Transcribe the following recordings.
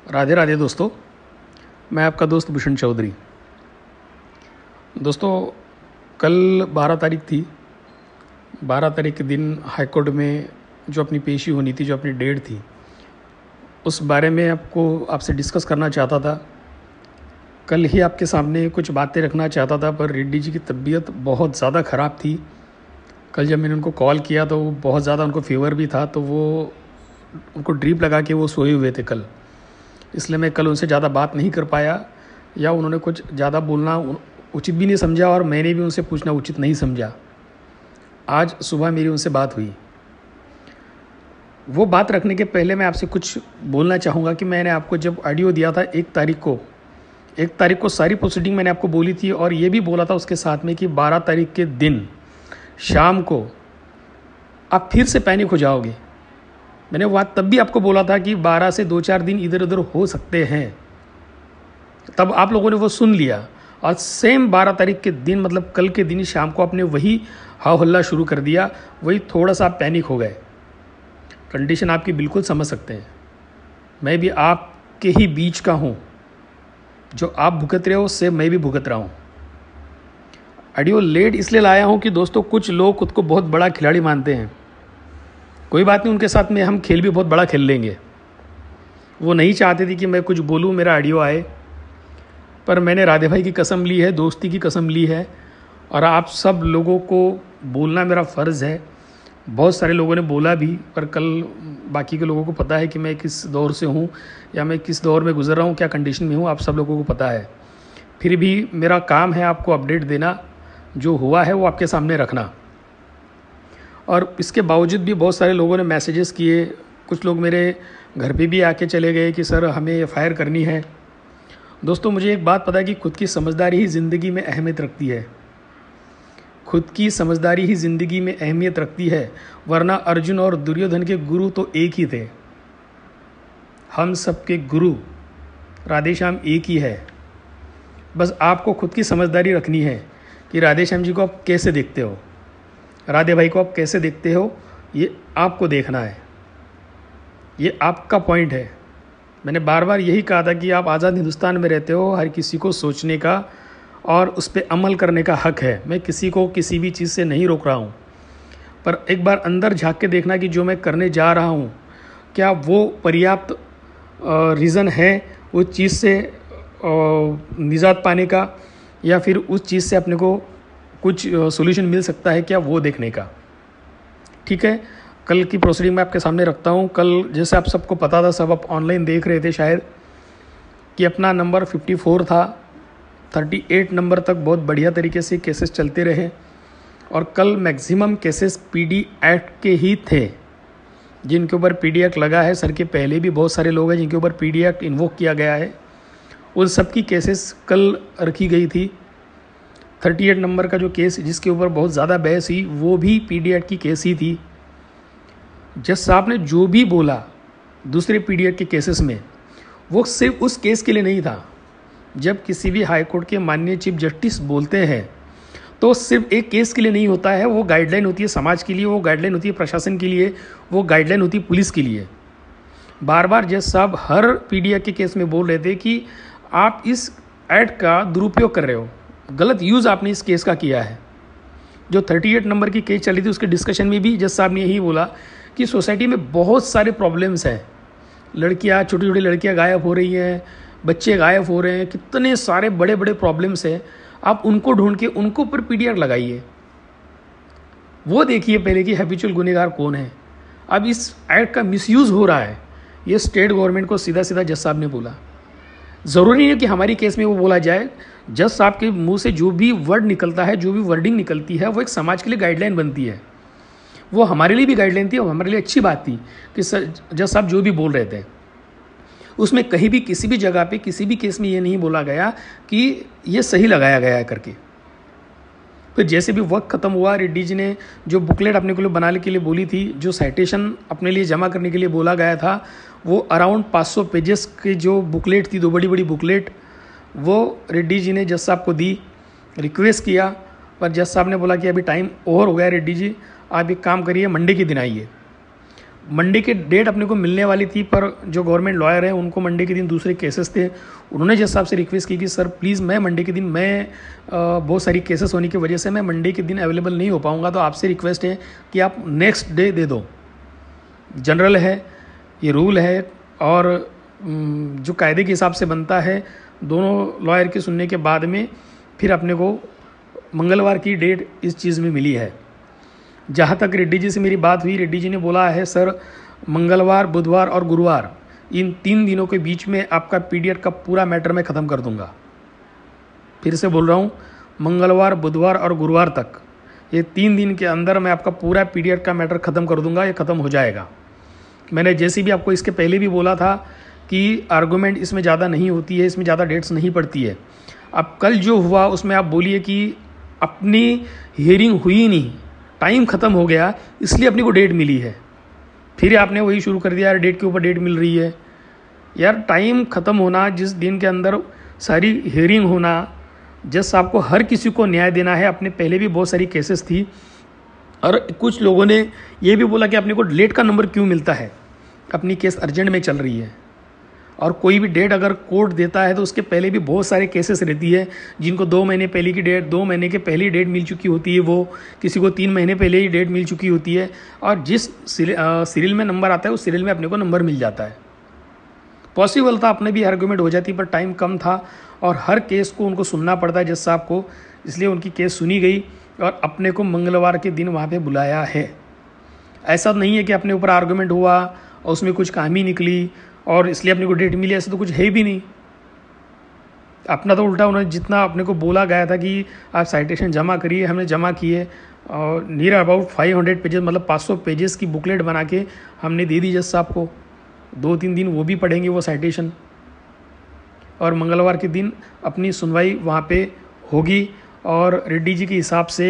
राधे राधे दोस्तों, मैं आपका दोस्त भूषण चौधरी। दोस्तों, कल 12 तारीख थी। 12 तारीख के दिन हाईकोर्ट में जो अपनी पेशी होनी थी, जो अपनी डेट थी, उस बारे में आपसे डिस्कस करना चाहता था। कल ही आपके सामने कुछ बातें रखना चाहता था, पर रेड्डी जी की तबीयत बहुत ज़्यादा ख़राब थी। कल जब मैंने उनको कॉल किया तो बहुत ज़्यादा उनको फीवर भी था, तो उनको ड्रिप लगा के वो सोए हुए थे कल। इसलिए मैं कल उनसे ज़्यादा बात नहीं कर पाया, या उन्होंने कुछ ज़्यादा बोलना उचित भी नहीं समझा और मैंने भी उनसे पूछना उचित नहीं समझा। आज सुबह मेरी उनसे बात हुई। वो बात रखने के पहले मैं आपसे कुछ बोलना चाहूँगा कि मैंने आपको जब ऑडियो दिया था 1 तारीख को सारी प्रोसीडिंग मैंने आपको बोली थी, और ये भी बोला था उसके साथ में कि 12 तारीख के दिन शाम को आप फिर से पैनिक हो जाओगे। मैंने वो बात तब भी आपको बोला था कि 12 से 2-4 दिन इधर उधर हो सकते हैं। तब आप लोगों ने वो सुन लिया, और सेम 12 तारीख के दिन, मतलब कल के दिन शाम को आपने वही हाव हल्ला शुरू कर दिया। वही थोड़ा सा आप पैनिक हो गए। कंडीशन आपकी बिल्कुल समझ सकते हैं। मैं भी आपके ही बीच का हूँ। जो आप भुगत रहे हो उससे मैं भी भुगत रहा हूँ। ऑडियो लेट इसलिए लाया हूँ कि दोस्तों, कुछ लोग खुद को बहुत बड़ा खिलाड़ी मानते हैं। कोई बात नहीं, उनके साथ में हम खेल भी बहुत बड़ा खेल लेंगे। वो नहीं चाहते थे कि मैं कुछ बोलूँ, मेरा ऑडियो आए, पर मैंने राधे भाई की कसम ली है, दोस्ती की कसम ली है, और आप सब लोगों को बोलना मेरा फ़र्ज़ है। बहुत सारे लोगों ने बोला भी, पर कल बाकी के लोगों को पता है कि मैं किस दौर से हूँ, या मैं किस दौर में गुजर रहा हूँ, क्या कंडीशन में हूँ, आप सब लोगों को पता है। फिर भी मेरा काम है आपको अपडेट देना, जो हुआ है वो आपके सामने रखना। और इसके बावजूद भी बहुत सारे लोगों ने मैसेजेस किए। कुछ लोग मेरे घर पे भी आके चले गए कि सर हमें एफआईआर करनी है। दोस्तों, मुझे एक बात पता है कि खुद की समझदारी ही ज़िंदगी में अहमियत रखती है। खुद की समझदारी ही ज़िंदगी में अहमियत रखती है, वरना अर्जुन और दुर्योधन के गुरु तो एक ही थे। हम सबके गुरु राधेश्याम एक ही है। बस आपको खुद की समझदारी रखनी है कि राधेश्याम जी को आप कैसे देखते हो, राधे भाई को आप कैसे देखते हो, ये आपको देखना है। ये आपका पॉइंट है। मैंने बार बार यही कहा था कि आप आज़ाद हिंदुस्तान में रहते हो, हर किसी को सोचने का और उस पर अमल करने का हक है। मैं किसी को किसी भी चीज़ से नहीं रोक रहा हूँ, पर एक बार अंदर झांक के देखना कि जो मैं करने जा रहा हूँ, क्या वो पर्याप्त रीज़न है उस चीज़ से निजात पाने का, या फिर उस चीज़ से अपने को कुछ सॉल्यूशन मिल सकता है क्या, वो देखने का। ठीक है, कल की प्रोसीडिंग मैं आपके सामने रखता हूँ। कल जैसे आप सबको पता था, सब आप ऑनलाइन देख रहे थे शायद, कि अपना नंबर 54 था, 38 नंबर तक बहुत बढ़िया तरीके से केसेस चलते रहे। और कल मैक्सिमम केसेस पीडी एक्ट के ही थे। जिनके ऊपर पीडी एक्ट लगा है, सर के पहले भी बहुत सारे लोग हैं जिनके ऊपर पीडी एक्ट इन्वोक किया गया है, उन सब की केसेस कल रखी गई थी। 38 नंबर का जो केस जिसके ऊपर बहुत ज़्यादा बहस हुई, वो भी पीडी एक्ट की केस ही थी। जज साहब ने जो भी बोला दूसरे पीडी एक्ट के केसेस में, वो सिर्फ उस केस के लिए नहीं था। जब किसी भी हाई कोर्ट के माननीय चीफ जस्टिस बोलते हैं तो सिर्फ एक केस के लिए नहीं होता है। वो गाइडलाइन होती है समाज के लिए, वो गाइडलाइन होती है प्रशासन के लिए, वो गाइडलाइन होती है पुलिस के लिए। बार बार जज साहब हर पीडी एक्ट के केस में बोल रहे थे कि आप इस एक्ट का दुरुपयोग कर रहे हो, गलत यूज़ आपने इस केस का किया है। जो 38 नंबर की केस चली थी उसके डिस्कशन में भी जज साहब ने यही बोला कि सोसाइटी में बहुत सारे प्रॉब्लम्स हैं। लड़कियां, छोटी छोटी लड़कियां गायब हो रही हैं, बच्चे गायब हो रहे हैं, कितने सारे बड़े बड़े प्रॉब्लम्स हैं। आप उनको ढूंढ के उनको ऊपर पीडीआर लगाइए। वो देखिए पहले कि हैबिचुअल गुनहगार कौन है। अब इस एक्ट का मिसयूज़ हो रहा है, ये स्टेट गवर्नमेंट को सीधा सीधा जज साहब ने बोला। ज़रूरी नहीं है कि हमारी केस में वो बोला जाए। जज साहब के मुंह से जो भी वर्ड निकलता है, जो भी वर्डिंग निकलती है, वो एक समाज के लिए गाइडलाइन बनती है। वो हमारे लिए भी गाइडलाइन थी और हमारे लिए अच्छी बात थी कि जज साहब जो भी बोल रहे थे उसमें कहीं भी किसी भी जगह पे किसी भी केस में ये नहीं बोला गया कि ये सही लगाया गया है करके। फिर जैसे भी वक्त ख़त्म हुआ, रेड्डी जी ने जो बुकलेट अपने को लिए बनाने के लिए बोली थी, जो साइटेशन अपने लिए जमा करने के लिए बोला गया था, वो अराउंड 500 पेजेस की जो बुकलेट थी, 2 बड़ी बड़ी बुकलेट, वो रेड्डी जी ने जज साहब को दी। रिक्वेस्ट किया, पर जज साहब ने बोला कि अभी टाइम ओवर हो गया रेड्डी जी, आप एक काम करिए, मंडे के दिन आइए। मंडे की डेट अपने को मिलने वाली थी, पर जो गवर्नमेंट लॉयर है उनको मंडे के दिन दूसरे केसेस थे। उन्होंने जज साहब से रिक्वेस्ट की कि सर प्लीज़ मैं मंडे के दिन, मैं बहुत सारी केसेस होने की वजह से मैं मंडे के दिन अवेलेबल नहीं हो पाऊँगा, तो आपसे रिक्वेस्ट है कि आप नेक्स्ट डे दे दो। जनरल है, ये रूल है, और जो कायदे के हिसाब से बनता है, दोनों लॉयर के सुनने के बाद में फिर अपने को मंगलवार की डेट इस चीज़ में मिली है। जहाँ तक रेड्डी जी से मेरी बात हुई, रेड्डी जी ने बोला है सर मंगलवार, बुधवार और गुरुवार, इन 3 दिनों के बीच में आपका पीडीएफ का पूरा मैटर मैं ख़त्म कर दूंगा। फिर से बोल रहा हूँ, मंगलवार, बुधवार और गुरुवार तक, ये 3 दिन के अंदर मैं आपका पूरा पीडीएफ का मैटर ख़त्म कर दूंगा, ये ख़त्म हो जाएगा। मैंने जैसे भी आपको इसके पहले भी बोला था कि आर्गूमेंट इसमें ज़्यादा नहीं होती है, इसमें ज़्यादा डेट्स नहीं पड़ती है। अब कल जो हुआ उसमें आप बोलिए कि अपनी हियरिंग हुई नहीं, टाइम ख़त्म हो गया, इसलिए अपनी को डेट मिली है। फिर आपने वही शुरू कर दिया, यार डेट के ऊपर डेट मिल रही है। यार टाइम ख़त्म होना, जिस दिन के अंदर सारी हियरिंग होना, जज साहब को हर किसी को न्याय देना है। अपने पहले भी बहुत सारी केसेस थी, और कुछ लोगों ने ये भी बोला कि अपने को लेट का नंबर क्यों मिलता है, अपनी केस अर्जेंट में चल रही है। और कोई भी डेट अगर कोर्ट देता है तो उसके पहले भी बहुत सारे केसेस रहती है, जिनको 2 महीने पहले की डेट, 2 महीने के पहले डेट मिल चुकी होती है, वो किसी को 3 महीने पहले ही डेट मिल चुकी होती है, और जिस सीरियल में नंबर आता है उस सीरियल में अपने को नंबर मिल जाता है। पॉसिबल था अपने भी आर्गूमेंट हो जाती, पर टाइम कम था और हर केस को उनको सुनना पड़ता है जज साहब को, इसलिए उनकी केस सुनी गई और अपने को मंगलवार के दिन वहाँ पे बुलाया है। ऐसा नहीं है कि अपने ऊपर आर्गूमेंट हुआ और उसमें कुछ खामी निकली और इसलिए अपने को डेट मिली, ऐसा तो कुछ है भी नहीं। अपना तो उल्टा उन्होंने जितना अपने को बोला गया था कि आप साइटेशन जमा करिए, हमने जमा किए, और नियर अबाउट 500 पेजेस, मतलब 500 पेजेस की बुकलेट बना के हमने दे दी जज साहब को। 2-3 दिन वो भी पढ़ेंगे वो साइटेशन, और मंगलवार के दिन अपनी सुनवाई वहाँ पे होगी। और रेड्डी जी के हिसाब से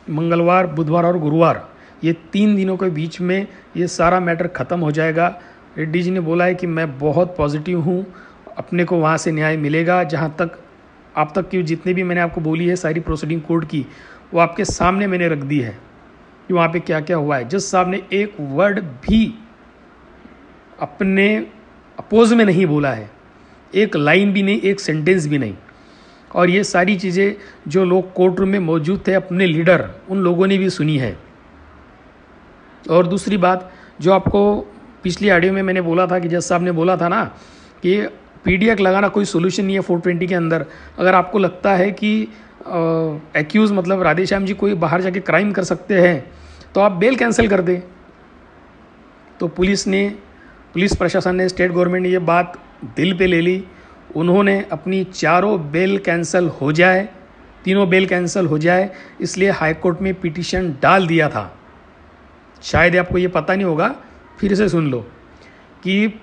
मंगलवार, बुधवार और गुरुवार, ये 3 दिनों के बीच में ये सारा मैटर ख़त्म हो जाएगा। रेड्डी जी ने बोला है कि मैं बहुत पॉजिटिव हूँ, अपने को वहाँ से न्याय मिलेगा। जहाँ तक आप तक की जितने भी मैंने आपको बोली है सारी प्रोसीडिंग कोर्ट की, वो आपके सामने मैंने रख दी है कि वहाँ पे क्या क्या हुआ है। जज साहब ने एक वर्ड भी अपने अपोज में नहीं बोला है, एक लाइन भी नहीं, एक सेंटेंस भी नहीं। और ये सारी चीज़ें जो लोग कोर्ट रूम में मौजूद थे, अपने लीडर, उन लोगों ने भी सुनी है। और दूसरी बात, जो आपको पिछली ऑडियो में मैंने बोला था कि जज साहब ने बोला था ना कि पीडीएफ लगाना कोई सोल्यूशन नहीं है 420 के अंदर। अगर आपको लगता है कि एक्यूज़ मतलब राधेश्याम जी कोई बाहर जाके क्राइम कर सकते हैं, तो आप बेल कैंसिल कर दें। तो पुलिस प्रशासन ने, स्टेट गवर्नमेंट ने ये बात दिल पे ले ली। उन्होंने अपनी 4 बेल कैंसिल हो जाए, 3 बेल कैंसिल हो जाए, इसलिए हाई कोर्ट में पिटीशन डाल दिया था। शायद आपको ये पता नहीं होगा, फिर से सुन लो कि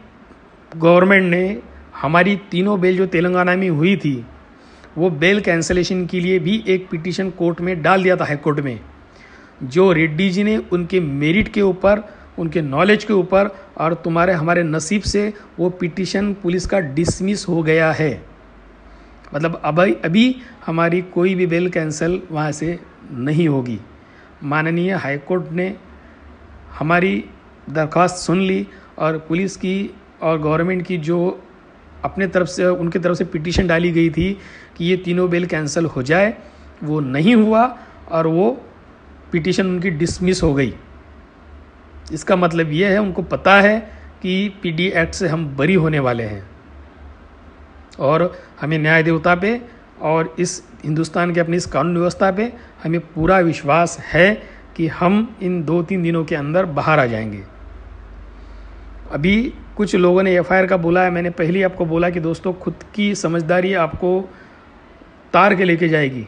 गवर्नमेंट ने हमारी 3 बेल जो तेलंगाना में हुई थी, वो बेल कैंसलेशन के लिए भी एक पिटीशन कोर्ट में डाल दिया था, हाई कोर्ट में। जो रेड्डी जी ने उनके मेरिट के ऊपर, उनके नॉलेज के ऊपर और तुम्हारे हमारे नसीब से वो पिटीशन पुलिस का डिसमिस हो गया है। मतलब अभी हमारी कोई भी बेल कैंसिल वहाँ से नहीं होगी। माननीय हाई कोर्ट ने हमारी दरख्वास्त सुन ली और पुलिस की और गवर्नमेंट की जो अपने तरफ से, उनकी तरफ से पिटीशन डाली गई थी कि ये 3 बेल कैंसिल हो जाए, वो नहीं हुआ और वो पिटीशन उनकी डिसमिस हो गई। इसका मतलब ये है, उनको पता है कि पीडी एक्ट से हम बरी होने वाले हैं और हमें न्याय देवता पे और इस हिंदुस्तान के अपनी इस कानून व्यवस्था पे हमें पूरा विश्वास है कि हम इन 2-3 दिनों के अंदर बाहर आ जाएंगे। अभी कुछ लोगों ने एफआईआर का बोला है। मैंने पहले ही आपको बोला कि दोस्तों, खुद की समझदारी आपको तार के लेके जाएगी।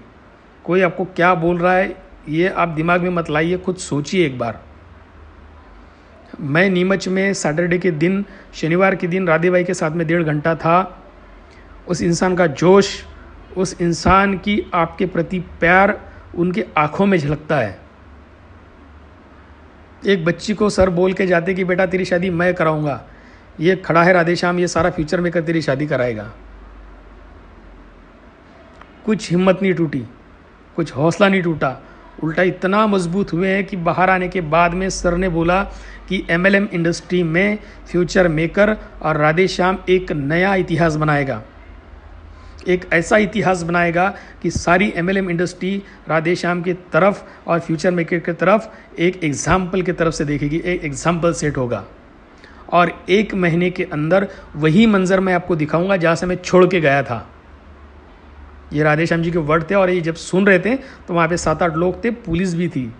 कोई आपको क्या बोल रहा है ये आप दिमाग में मत लाइए, खुद सोचिए एक बार। मैं नीमच में सैटरडे के दिन, शनिवार के दिन राधे भाई के साथ में 1.5 घंटा था। उस इंसान का जोश, उस इंसान की आपके प्रति प्यार उनके आंखों में झलकता है। एक बच्ची को सर बोल के जाते कि बेटा तेरी शादी मैं कराऊंगा, ये खड़ा है राधेश्याम, ये सारा फ्यूचर में कर तेरी शादी कराएगा। कुछ हिम्मत नहीं टूटी, कुछ हौसला नहीं टूटा। उल्टा इतना मजबूत हुए हैं कि बाहर आने के बाद में सर ने बोला कि MLM इंडस्ट्री में फ्यूचर मेकर और राधेश्याम एक नया इतिहास बनाएगा, एक ऐसा इतिहास बनाएगा कि सारी MLM इंडस्ट्री राधेश्याम की तरफ और फ्यूचर मेकर की तरफ एक एग्जाम्पल की तरफ से देखेगी, एक एग्जाम्पल सेट होगा। और 1 महीने के अंदर वही मंजर मैं आपको दिखाऊंगा जहाँ से मैं छोड़ के गया था। ये राधेश्याम जी के वर्ड थे और ये जब सुन रहे थे तो वहाँ पे 7-8 लोग थे, पुलिस भी थी।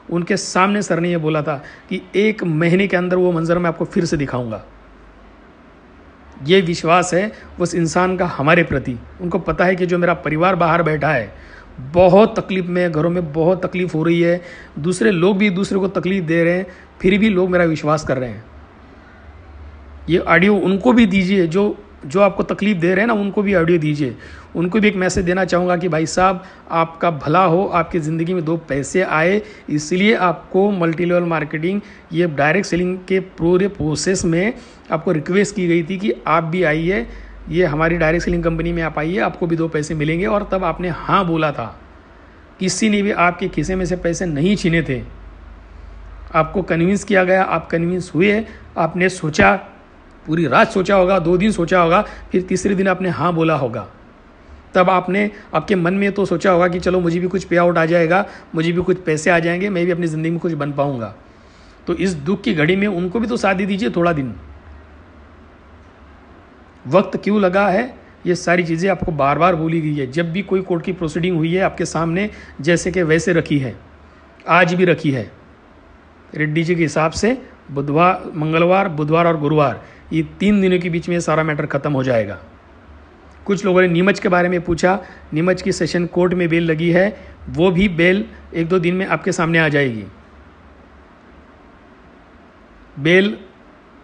उनके सामने सर ने ये बोला था कि 1 महीने के अंदर वो मंजर मैं आपको फिर से दिखाऊंगा। ये विश्वास है उस इंसान का हमारे प्रति। उनको पता है कि जो मेरा परिवार बाहर बैठा है बहुत तकलीफ में, घरों में बहुत तकलीफ हो रही है, दूसरे लोग भी दूसरे को तकलीफ दे रहे हैं, फिर भी लोग मेरा विश्वास कर रहे हैं। ये ऑडियो उनको भी दीजिए जो आपको तकलीफ दे रहे हैं ना, उनको भी ऑडियो दीजिए। उनको भी एक मैसेज देना चाहूँगा कि भाई साहब, आपका भला हो, आपकी ज़िंदगी में 2 पैसे आए, इसलिए आपको मल्टी लेवल मार्केटिंग, ये डायरेक्ट सेलिंग के पूरे प्रोसेस में आपको रिक्वेस्ट की गई थी कि आप भी आइए, ये हमारी डायरेक्ट सेलिंग कंपनी में आप आइए, आपको भी 2 पैसे मिलेंगे। और तब आपने हाँ बोला था। किसी ने भी आपके खिसे में से पैसे नहीं छीने थे, आपको कन्विंस किया गया, आप कन्विंस हुए, आपने सोचा, पूरी रात सोचा होगा, 2 दिन सोचा होगा, फिर तीसरे दिन आपने हाँ बोला होगा। तब आपने आपके मन में तो सोचा होगा कि चलो मुझे भी कुछ पे आउट आ जाएगा, मुझे भी कुछ पैसे आ जाएंगे, मैं भी अपनी ज़िंदगी में कुछ बन पाऊंगा। तो इस दुख की घड़ी में उनको भी तो साथ दे दीजिए थोड़ा दिन। वक्त क्यों लगा है, ये सारी चीज़ें आपको बार बार बोली गई है। जब भी कोई कोर्ट की प्रोसीडिंग हुई है आपके सामने, जैसे कि वैसे रखी है, आज भी रखी है रेड्डी जी के हिसाब से। मंगलवार, बुधवार और गुरुवार, ये 3 दिनों के बीच में सारा मैटर खत्म हो जाएगा। कुछ लोगों ने नीमच के बारे में पूछा, नीमच की सेशन कोर्ट में बेल लगी है, वो भी बेल 1-2 दिन में आपके सामने आ जाएगी। बेल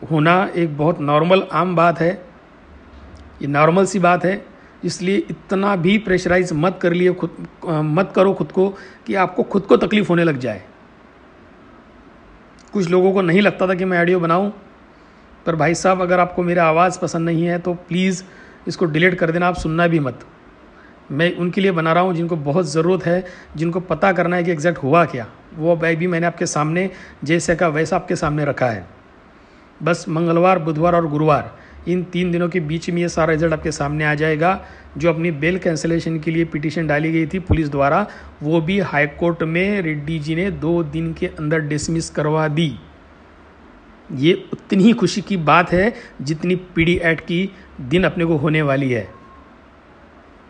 होना एक बहुत नॉर्मल आम बात है, ये नॉर्मल सी बात है। इसलिए इतना भी प्रेशराइज मत करो खुद को कि आपको खुद को तकलीफ होने लग जाए। कुछ लोगों को नहीं लगता था कि मैं ऑडियो बनाऊं, पर भाई साहब, अगर आपको मेरा आवाज़ पसंद नहीं है तो प्लीज़ इसको डिलीट कर देना, आप सुनना भी मत। मैं उनके लिए बना रहा हूँ जिनको बहुत ज़रूरत है, जिनको पता करना है कि एग्जैक्ट हुआ क्या। वो भी मैंने आपके सामने जैसे का वैसा आपके सामने रखा है। बस मंगलवार, बुधवार और गुरुवार, इन 3 दिनों के बीच में ये सारा रिजल्ट आपके सामने आ जाएगा। जो अपनी बेल कैंसिलेशन के लिए पिटीशन डाली गई थी पुलिस द्वारा, वो भी हाई कोर्ट में रेड्डी जी ने 2 दिन के अंदर डिसमिस करवा दी। ये उतनी ही खुशी की बात है जितनी PD एक्ट की दिन अपने को होने वाली है।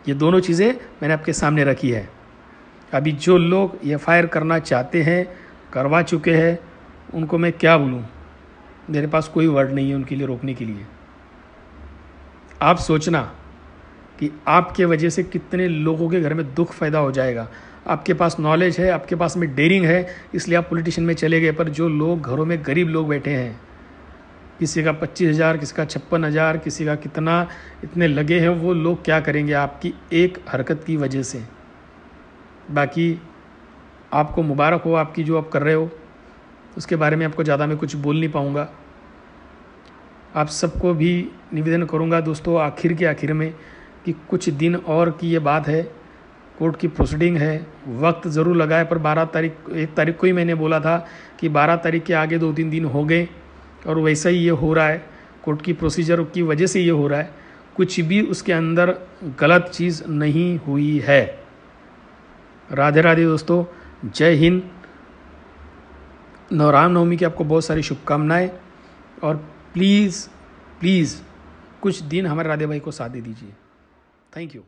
ये दोनों चीज़ें मैंने आपके सामने रखी है। अभी जो लोग FIR करना चाहते हैं, करवा चुके हैं, उनको मैं क्या बोलूँ, मेरे पास कोई वर्ड नहीं है उनके लिए रोकने के लिए। आप सोचना कि आपके वजह से कितने लोगों के घर में दुख पैदा हो जाएगा। आपके पास नॉलेज है, आपके पास में डेयरिंग है, इसलिए आप पॉलिटिशियन में चले गए। पर जो लोग घरों में गरीब लोग बैठे हैं, किसी का 25,000, किसी का 56,000, किसी का कितना, इतने लगे हैं, वो लोग क्या करेंगे आपकी एक हरकत की वजह से। बाकी आपको मुबारक हो, आपकी जो आप कर रहे हो, उसके बारे में आपको ज़्यादा मैं कुछ बोल नहीं पाऊँगा। आप सबको भी निवेदन करूँगा दोस्तों, आखिर के आखिर में, कि कुछ दिन और की ये बात है, कोर्ट की प्रोसीडिंग है, वक्त ज़रूर लगा है, पर 1 तारीख को ही मैंने बोला था कि 12 तारीख के आगे 2-3 दिन हो गए और वैसा ही ये हो रहा है। कोर्ट की प्रोसीजर की वजह से ये हो रहा है, कुछ भी उसके अंदर गलत चीज़ नहीं हुई है। राधे राधे दोस्तों, जय हिंद। रामनवमी की आपको बहुत सारी शुभकामनाएं, और प्लीज़ कुछ दिन हमारे राधे भाई को साथ दे दीजिए। Thank you.